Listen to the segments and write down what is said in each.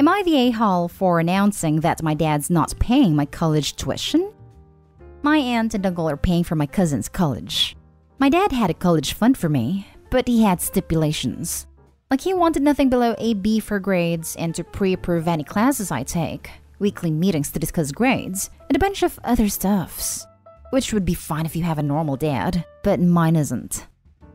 Am I the a-hole for announcing that my dad's not paying my college tuition? My aunt and uncle are paying for my cousin's college. My dad had a college fund for me, but he had stipulations. Like he wanted nothing below a B for grades and to pre-approve any classes I take, weekly meetings to discuss grades, and a bunch of other stuffs. Which would be fine if you have a normal dad, but mine isn't.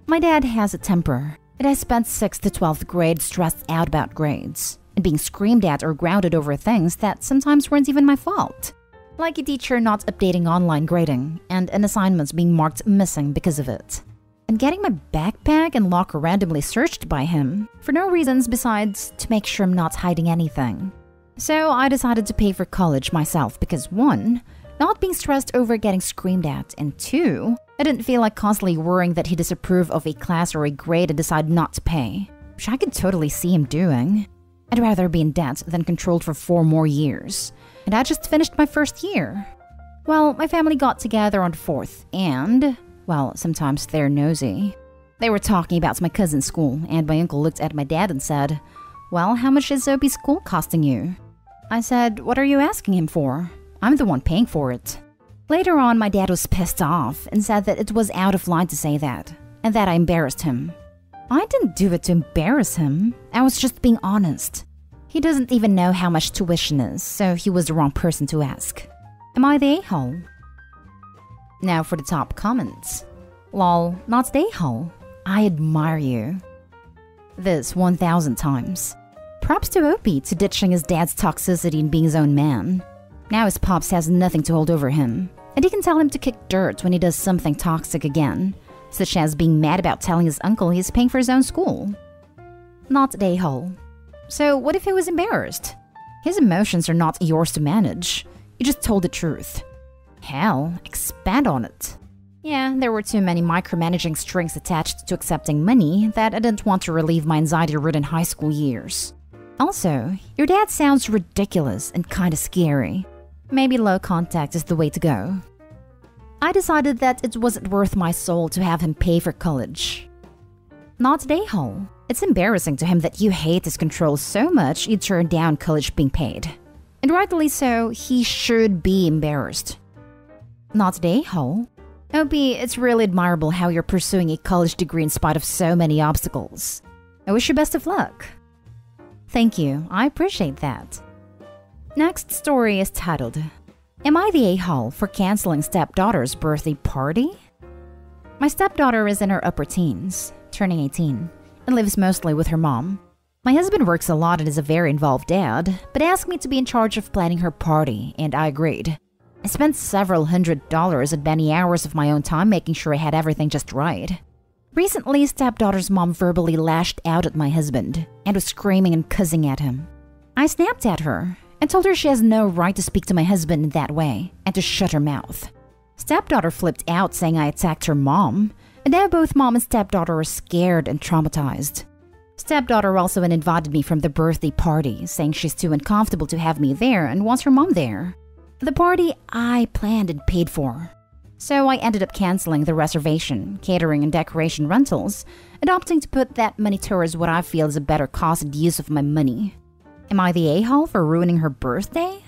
My dad has a temper, and I spent 6th to 12th grade stressed out about grades, and being screamed at or grounded over things that sometimes weren't even my fault. Like a teacher not updating online grading, and an assignment being marked missing because of it. And getting my backpack and locker randomly searched by him, for no reasons besides to make sure I'm not hiding anything. So I decided to pay for college myself because 1, not being stressed over getting screamed at, and 2, I didn't feel like constantly worrying that he'd disapprove of a class or a grade and decide not to pay, which I could totally see him doing. I'd rather be in debt than controlled for 4 more years, and I just finished my first year. Well, my family got together on 4th, and, well, sometimes they're nosy. They were talking about my cousin's school, and my uncle looked at my dad and said, "Well, how much is Opie's school costing you?" I said, "What are you asking him for? I'm the one paying for it." Later on, my dad was pissed off and said that it was out of line to say that, and that I embarrassed him. I didn't do it to embarrass him. I was just being honest. He doesn't even know how much tuition is, so he was the wrong person to ask. Am I the a-hole? Now for the top comments. Lol, not the a-hole. I admire you. This 1,000 times. Props to Opie to ditching his dad's toxicity and being his own man. Now his pops has nothing to hold over him, and he can tell him to kick dirt when he does something toxic again, such as being mad about telling his uncle he's paying for his own school. Not the a-hole. So what if he was embarrassed? His emotions are not yours to manage. You just told the truth. Hell, expand on it. Yeah, there were too many micromanaging strings attached to accepting money that I didn't want to relieve my anxiety-ridden high school years. Also, your dad sounds ridiculous and kinda scary. Maybe low contact is the way to go. I decided that it wasn't worth my soul to have him pay for college. Not the a-hole. It's embarrassing to him that you hate his control so much you turn down college being paid. And rightly so, he should be embarrassed. Not the a-hole. Opie, it's really admirable how you're pursuing a college degree in spite of so many obstacles. I wish you best of luck. Thank you, I appreciate that. Next story is titled, Am I the a-hole for canceling stepdaughter's birthday party? My stepdaughter is in her upper teens, turning 18, and lives mostly with her mom. My husband works a lot and is a very involved dad, but asked me to be in charge of planning her party, and I agreed. I spent several $100s and many hours of my own time making sure I had everything just right. Recently, stepdaughter's mom verbally lashed out at my husband and was screaming and cussing at him. I snapped at her and told her she has no right to speak to my husband in that way and to shut her mouth. Stepdaughter flipped out saying I attacked her mom, and now both mom and stepdaughter are scared and traumatized. Stepdaughter also uninvited me from the birthday party, saying she's too uncomfortable to have me there and wants her mom there. The party I planned and paid for. So I ended up canceling the reservation, catering and decoration rentals, and opting to put that money towards what I feel is a better cost and use of my money. Am I the a-hole for ruining her birthday?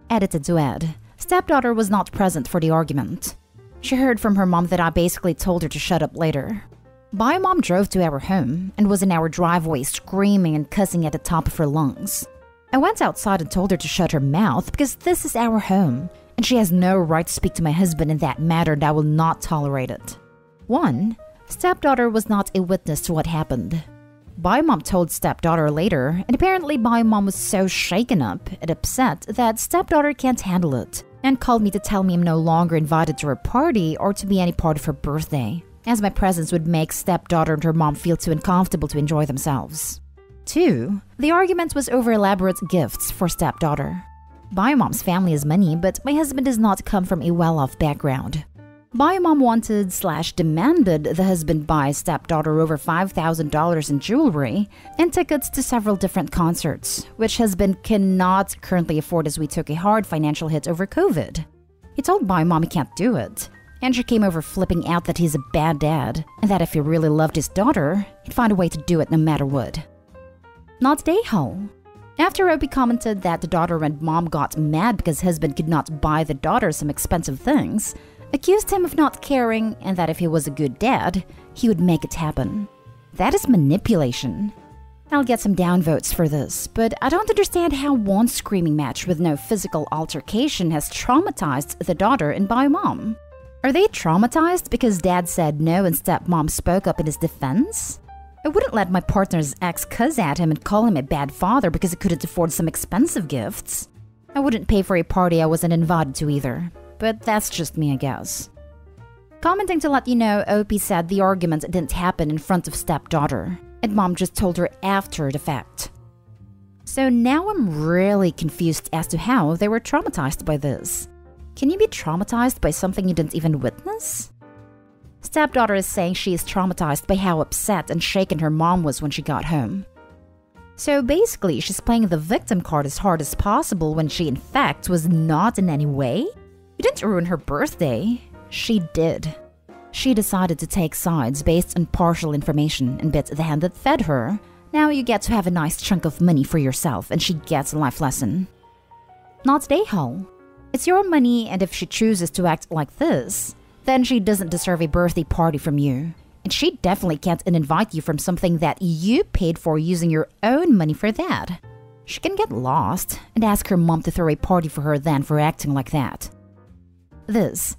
Edited to add, stepdaughter was not present for the argument. She heard from her mom that I basically told her to shut up later. My mom drove to our home and was in our driveway screaming and cussing at the top of her lungs. I went outside and told her to shut her mouth because this is our home, and she has no right to speak to my husband in that matter, and I will not tolerate it. 1. Stepdaughter was not a witness to what happened. Mom told stepdaughter later, and apparently mom was so shaken up and upset that stepdaughter can't handle it, and called me to tell me I'm no longer invited to her party or to be any part of her birthday, as my presence would make stepdaughter and her mom feel too uncomfortable to enjoy themselves. 2. The argument was over elaborate gifts for stepdaughter. My mom's family has money, but my husband does not come from a well-off background. My mom wanted/demanded the husband buy stepdaughter over $5,000 in jewelry and tickets to several different concerts, which husband cannot currently afford as we took a hard financial hit over COVID. He told my mom he can't do it, and she came over flipping out that he's a bad dad, and that if he really loved his daughter, he'd find a way to do it no matter what. Not the a-hole. After Opie commented that the daughter and mom got mad because husband could not buy the daughter some expensive things, accused him of not caring, and that if he was a good dad, he would make it happen. That is manipulation. I'll get some downvotes for this, but I don't understand how one screaming match with no physical altercation has traumatized the daughter and by mom. Are they traumatized because dad said no and stepmom spoke up in his defense? I wouldn't let my partner's ex cuss at him and call him a bad father because he couldn't afford some expensive gifts. I wouldn't pay for a party I wasn't invited to either, but that's just me, I guess. Commenting to let you know, Opie said the argument didn't happen in front of stepdaughter, and mom just told her after the fact. So now I'm really confused as to how they were traumatized by this. Can you be traumatized by something you didn't even witness? Stepdaughter is saying she is traumatized by how upset and shaken her mom was when she got home. So basically, she's playing the victim card as hard as possible when she in fact was not in any way? You didn't ruin her birthday. She did. She decided to take sides based on partial information and bit the hand that fed her. Now you get to have a nice chunk of money for yourself and she gets a life lesson. Not a-hole. It's your money, and if she chooses to act like this, then she doesn't deserve a birthday party from you. And she definitely can't invite you from something that you paid for using your own money for that. She can get lost and ask her mom to throw a party for her then for acting like that. This,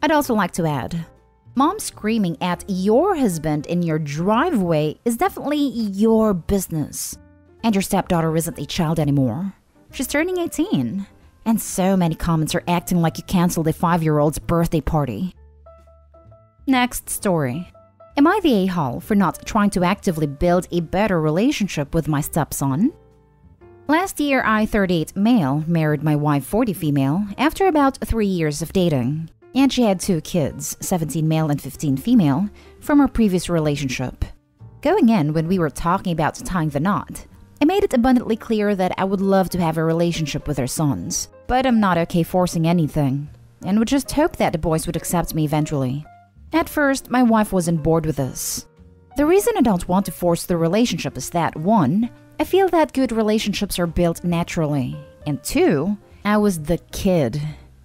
I'd also like to add, mom screaming at your husband in your driveway is definitely your business. And your stepdaughter isn't a child anymore. She's turning 18. And so many comments are acting like you canceled a 5-year-old's birthday party. Next story. Am I the a-hole for not trying to actively build a better relationship with my stepson? Last year, I, 38 male, married my wife, 40 female, after about 3 years of dating. And she had 2 kids, 17 male and 15 female, from her previous relationship. Going in, when we were talking about tying the knot, I made it abundantly clear that I would love to have a relationship with their sons, but I'm not okay forcing anything, and would just hope that the boys would accept me eventually. At first, my wife wasn't bored with this. The reason I don't want to force the relationship is that 1, I feel that good relationships are built naturally, and 2, I was the kid.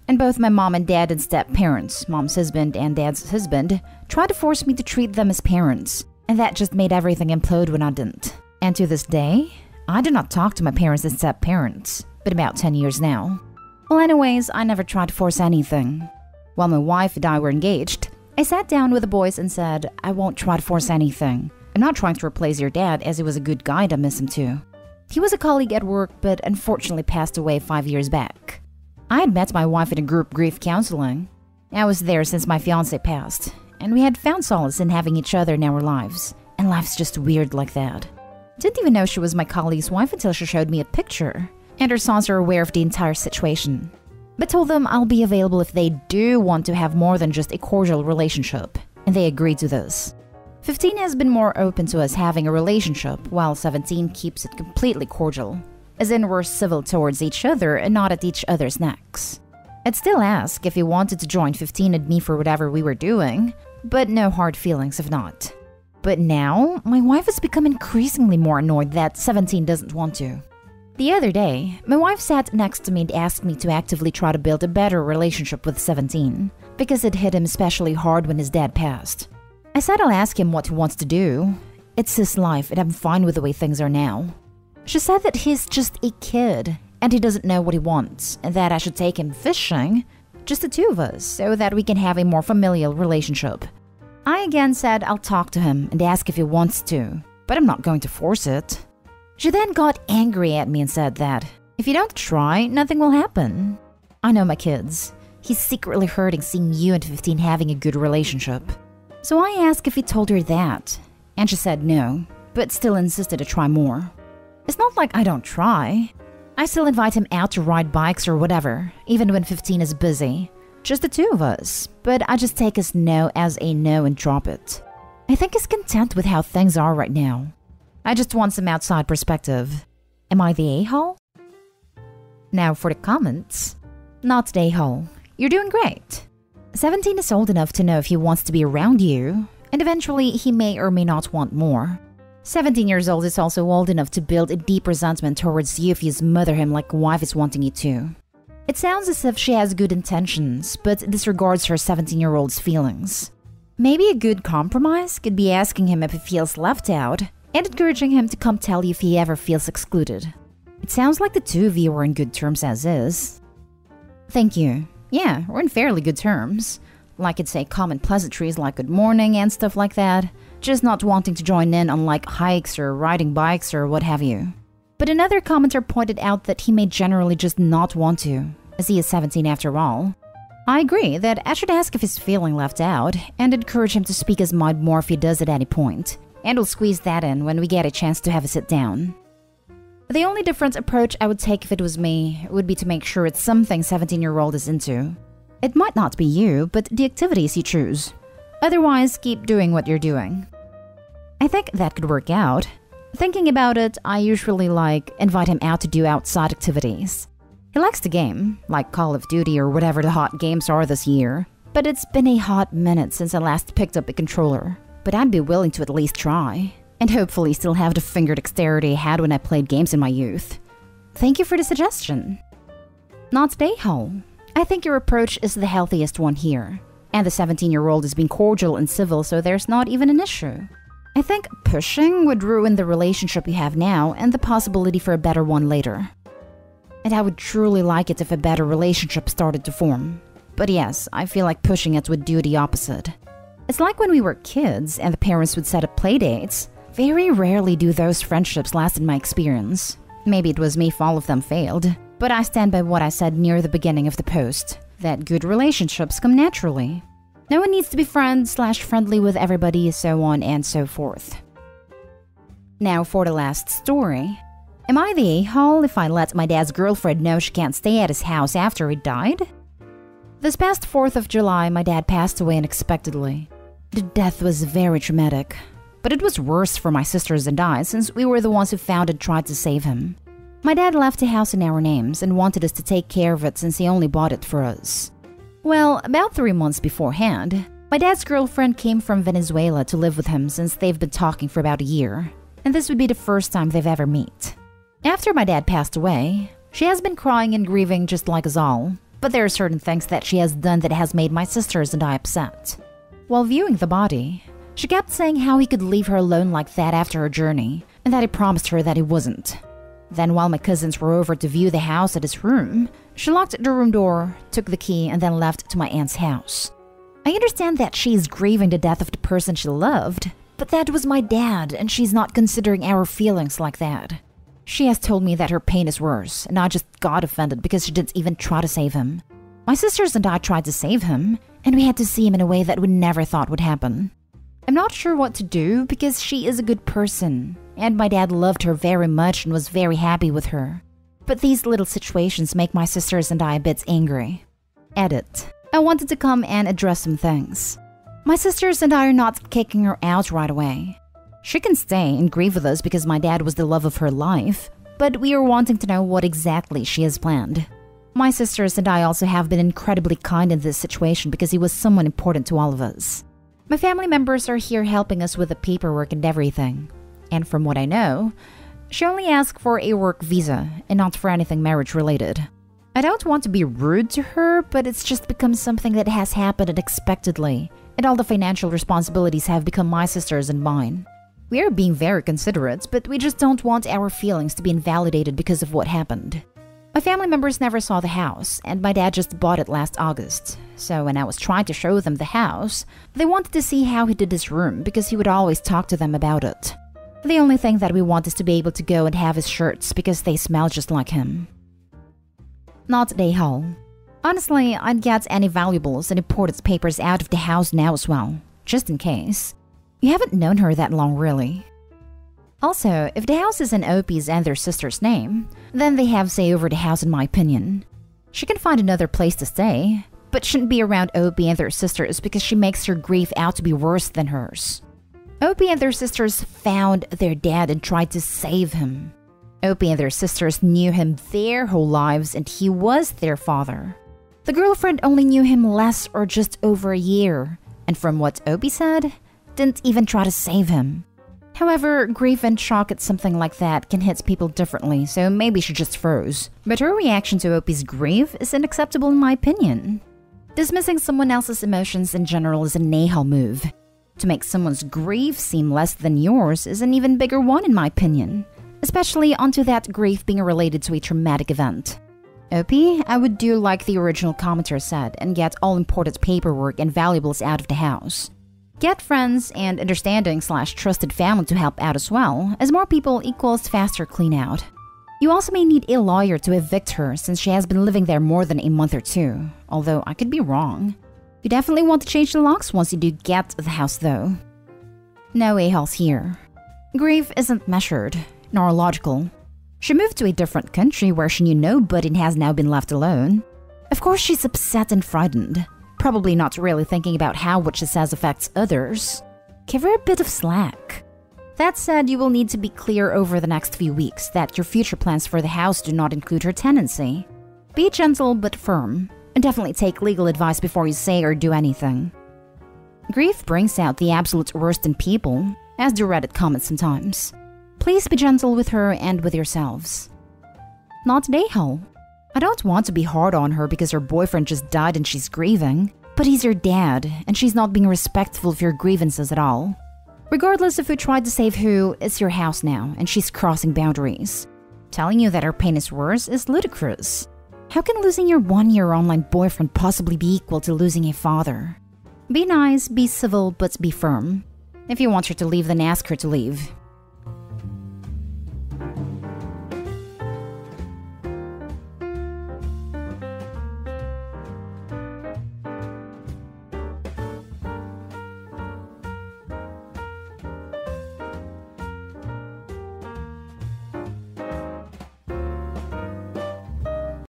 And both my mom and dad and step-parents, mom's husband and dad's husband, tried to force me to treat them as parents, and that just made everything implode when I didn't. And to this day, I do not talk to my parents as step-parents, but about 10 years now. Well, anyways, I never tried to force anything. While my wife and I were engaged, I sat down with the boys and said, I won't try to force anything. I'm not trying to replace your dad, as he was a good guy and I miss him too. He was a colleague at work, but unfortunately passed away 5 years back. I had met my wife in a group grief counseling. I was there since my fiancé passed, and we had found solace in having each other in our lives, and life's just weird like that. Didn't even know she was my colleague's wife until she showed me a picture, and her sons are aware of the entire situation. But told them I'll be available if they do want to have more than just a cordial relationship, and they agreed to this. 15 has been more open to us having a relationship, while 17 keeps it completely cordial, as in we're civil towards each other and not at each other's necks. I'd still ask if he wanted to join 15 and me for whatever we were doing, but no hard feelings if not. But now, my wife has become increasingly more annoyed that 17 doesn't want to. The other day, my wife sat next to me and asked me to actively try to build a better relationship with 17, because it hit him especially hard when his dad passed. I said I'll ask him what he wants to do. It's his life and I'm fine with the way things are now. She said that he's just a kid and he doesn't know what he wants, and that I should take him fishing, just the 2 of us, so that we can have a more familial relationship. I again said I'll talk to him and ask if he wants to, but I'm not going to force it. She then got angry at me and said that if you don't try, nothing will happen. I know my kids. He's secretly hurting seeing you and 15 having a good relationship. So I asked if he told her that, and she said no, but still insisted to try more. It's not like I don't try. I still invite him out to ride bikes or whatever, even when 15 is busy. Just the 2 of us, but I just take his no as a no and drop it. I think he's content with how things are right now. I just want some outside perspective. Am I the a-hole? Now for the comments. Not the a-hole. You're doing great. 17 is old enough to know if he wants to be around you, and eventually he may or may not want more. 17 years old is also old enough to build a deep resentment towards you if you smother him like a wife is wanting you to. It sounds as if she has good intentions, but disregards her 17-year-old's feelings. Maybe a good compromise could be asking him if he feels left out and encouraging him to come tell you if he ever feels excluded. It sounds like the two of you are in good terms as is. Thank you. Yeah, we're in fairly good terms. Like I'd say common pleasantries like good morning and stuff like that. Just not wanting to join in on like hikes or riding bikes or what have you. But another commenter pointed out that he may generally just not want to, as he is 17 after all. I agree that I should ask if he's feeling left out and encourage him to speak his mind more if he does at any point, and we'll squeeze that in when we get a chance to have a sit down. The only different approach I would take if it was me would be to make sure it's something 17-year-old is into. It might not be you, but the activities you choose. Otherwise, keep doing what you're doing. I think that could work out. Thinking about it, I usually invite him out to do outside activities. He likes to game, like Call of Duty or whatever the hot games are this year. But it's been a hot minute since I last picked up a controller. But I'd be willing to at least try. And hopefully still have the finger dexterity I had when I played games in my youth. Thank you for the suggestion. Not Day-Hole. I think your approach is the healthiest one here. And the 17-year-old is being cordial and civil, so there's not even an issue. I think pushing would ruin the relationship you have now and the possibility for a better one later. And I would truly like it if a better relationship started to form. But yes, I feel like pushing it would do the opposite. It's like when we were kids and the parents would set up playdates. Very rarely do those friendships last in my experience. Maybe it was me if all of them failed. But I stand by what I said near the beginning of the post, that good relationships come naturally. No one needs to be friendly with everybody, so on and so forth. Now for the last story. Am I the a-hole if I let my dad's girlfriend know she can't stay at his house after he died? This past 4th of July, my dad passed away unexpectedly. The death was very traumatic. But it was worse for my sisters and I since we were the ones who found and tried to save him. My dad left the house in our names and wanted us to take care of it since he only bought it for us. Well, about 3 months beforehand, my dad's girlfriend came from Venezuela to live with him since they've been talking for about a year, and this would be the first time they've ever met. After my dad passed away, she has been crying and grieving just like us all, but there are certain things that she has done that has made my sisters and I upset. While viewing the body, she kept saying how he could leave her alone like that after her journey, and that he promised her that he wasn't. Then while my cousins were over to view the house at his room, she locked the room door, took the key, and then left to my aunt's house. I understand that she is grieving the death of the person she loved, but that was my dad, and she's not considering our feelings like that. She has told me that her pain is worse, and I just got offended because she didn't even try to save him. My sisters and I tried to save him, and we had to see him in a way that we never thought would happen. I'm not sure what to do because she is a good person, and my dad loved her very much and was very happy with her. But these little situations make my sisters and I a bit angry. Edit. I wanted to come and address some things. My sisters and I are not kicking her out right away. She can stay and grieve with us because my dad was the love of her life, but we are wanting to know what exactly she has planned. My sisters and I also have been incredibly kind in this situation because he was someone important to all of us. My family members are here helping us with the paperwork and everything. And from what I know, she only asked for a work visa and not for anything marriage related. I don't want to be rude to her, but it's just become something that has happened unexpectedly, and all the financial responsibilities have become my sister's and mine. We are being very considerate, but we just don't want our feelings to be invalidated because of what happened. My family members never saw the house, and my dad just bought it last August. So when I was trying to show them the house, they wanted to see how he did his room because he would always talk to them about it. The only thing that we want is to be able to go and have his shirts because they smell just like him. Not Day-Hole. Honestly, I'd get any valuables and important papers out of the house now as well, just in case. You haven't known her that long, really. Also, if the house is in Opie's and their sister's name, then they have say over the house in my opinion. She can find another place to stay, but shouldn't be around Opie and their sisters because she makes her grief out to be worse than hers. Opie and their sisters found their dad and tried to save him. Opie and their sisters knew him their whole lives and he was their father. The girlfriend only knew him less or just over a year, and from what Opie said, didn't even try to save him. However, grief and shock at something like that can hit people differently, so maybe she just froze. But her reaction to Opie's grief is unacceptable in my opinion. Dismissing someone else's emotions in general is a Nahal move. To make someone's grief seem less than yours is an even bigger one in my opinion, especially onto that grief being related to a traumatic event. Opie, I would do like the original commenter said and get all important paperwork and valuables out of the house. Get friends and understanding/trusted family to help out as well, as more people equals faster clean out. You also may need a lawyer to evict her since she has been living there more than a month or two, although I could be wrong. You definitely want to change the locks once you do get the house though. No a-holes here. Grief isn't measured, nor logical. She moved to a different country where she knew nobody and has now been left alone. Of course she's upset and frightened. Probably not really thinking about how what she says affects others. Give her a bit of slack. That said, you will need to be clear over the next few weeks that your future plans for the house do not include her tenancy. Be gentle but firm, and definitely take legal advice before you say or do anything. Grief brings out the absolute worst in people, as do Reddit comments sometimes. Please be gentle with her and with yourselves. Not a-hole. I don't want to be hard on her because her boyfriend just died and she's grieving, but he's your dad, and she's not being respectful of your grievances at all. Regardless of who tried to save who, it's your house now, and she's crossing boundaries. Telling you that her pain is worse is ludicrous. How can losing your one-year online boyfriend possibly be equal to losing a father? Be nice, be civil, but be firm. If you want her to leave, then ask her to leave.